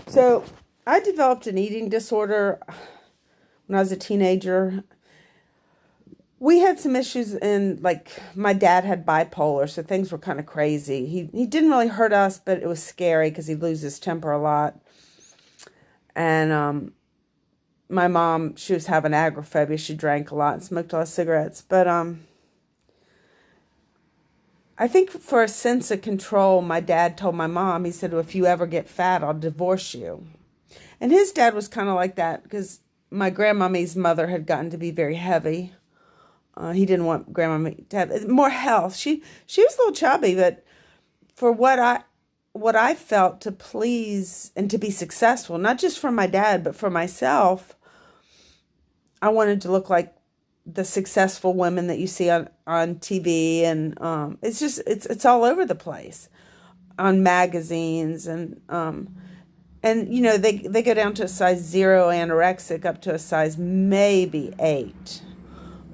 So I developed an eating disorder when I was a teenager. We had some issues in, like, my dad had bipolar, so things were kind of crazy. He didn't really hurt us, but it was scary because he'd lose his temper a lot. And my mom, she was having agoraphobia. She drank a lot and smoked a lot of cigarettes. But I think for a sense of control, my dad told my mom, he said, "Well, if you ever get fat, I'll divorce you." And his dad was kind of like that because my grandmommy's mother had gotten to be very heavy. He didn't want grandmommy to have more health. She was a little chubby, but for what I felt to please and to be successful, not just for my dad, but for myself, I wanted to look like the successful women that you see on TV, and it's all over the place on magazines, and they go down to a size 0 anorexic up to a size maybe 8,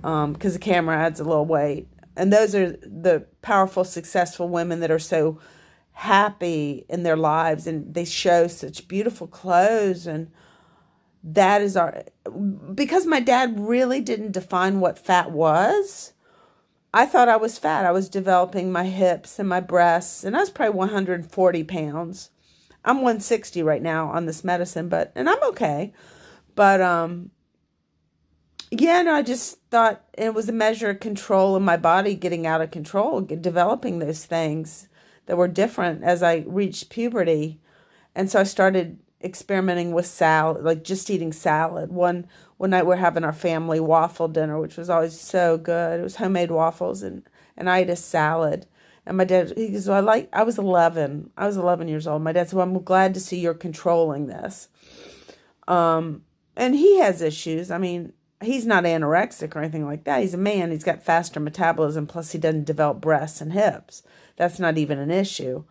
because the camera adds a little weight. And those are the powerful, successful women that are so happy in their lives, and they show such beautiful clothes. And that is because my dad really didn't define what fat was. I thought I was fat. I was developing my hips and my breasts, and I was probably 140 pounds. I'm 160 right now on this medicine, and I'm okay. But yeah, no, I just thought it was a measure of control in my body getting out of control, developing those things that were different as I reached puberty. And so I started experimenting with salad, like just eating salad. One night we're having our family waffle dinner, which was always so good. It was homemade waffles, and I ate a salad. And my dad, he goes, well, I was 11. I was 11 years old. My dad said, well, I'm glad to see you're controlling this. And he has issues. I mean, he's not anorexic or anything like that. He's a man. He's got faster metabolism. Plus, he doesn't develop breasts and hips. That's not even an issue.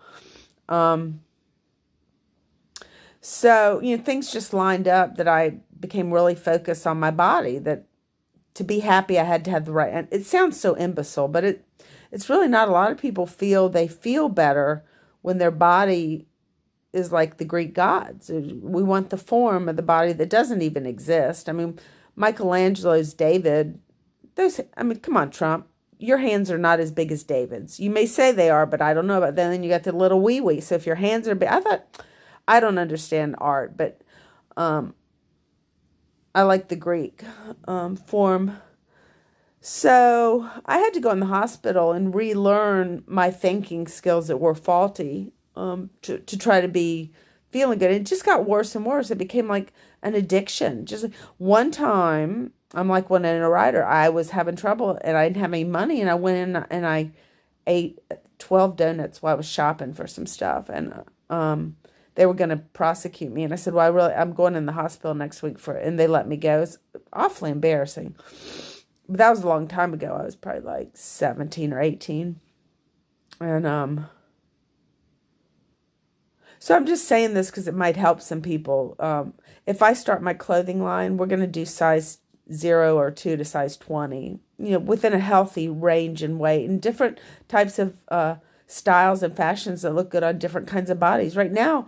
So, things just lined up that I became really focused on my body, that to be happy, I had to have the right. And it sounds so imbecile, but it's really not. A lot of people feel they feel better when their body is like the Greek gods. We want the form of the body that doesn't even exist. I mean, Michelangelo's David, come on, Trump. Your hands are not as big as David's. You may say they are, but I don't know about that. Then you got the little wee-wee. So if your hands are big, I don't understand art, but I like the Greek form. So I had to go in the hospital and relearn my thinking skills that were faulty, to try to be feeling good. It just got worse and worse. It became like an addiction. Just like one time, I'm like when in a writer, I was having trouble and I didn't have any money, and I went in and I ate 12 donuts while I was shopping for some stuff, and they were going to prosecute me. And I said, well, I'm going in the hospital next week and they let me go. It was awfully embarrassing. But that was a long time ago. I was probably like 17 or 18. And so I'm just saying this because it might help some people. If I start my clothing line, we're going to do size 0 or 2 to size 20, within a healthy range and weight, and different types of styles and fashions that look good on different kinds of bodies. Right now,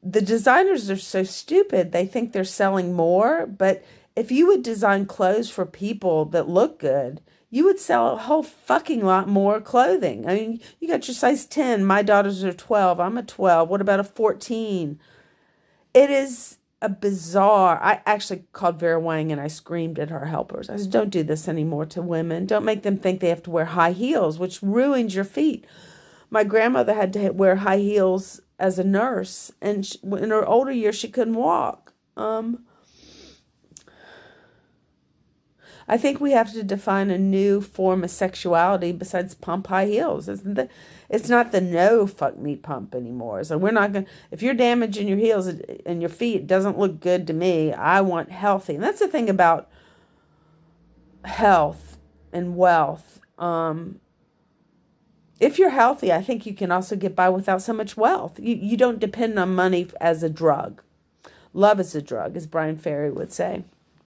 the designers are so stupid. They think they're selling more, but if you would design clothes for people that look good, you would sell a whole fucking lot more clothing. I mean, you got your size 10. My daughters are 12. I'm a 12. What about a 14? It is a bizarre. I actually called Vera Wang and I screamed at her helpers. I said, don't do this anymore to women. Don't make them think they have to wear high heels, which ruins your feet. My grandmother had to wear high heels as a nurse, and in her older years, she couldn't walk. I think we have to define a new form of sexuality besides pump high heels. It's not the no fuck me pump anymore. So we're not going to, if you're damaging your heels and your feet, it doesn't look good to me. I want healthy. And that's the thing about health and wealth. If you're healthy, I think you can also get by without so much wealth. You don't depend on money as a drug. Love is a drug, as Brian Ferry would say.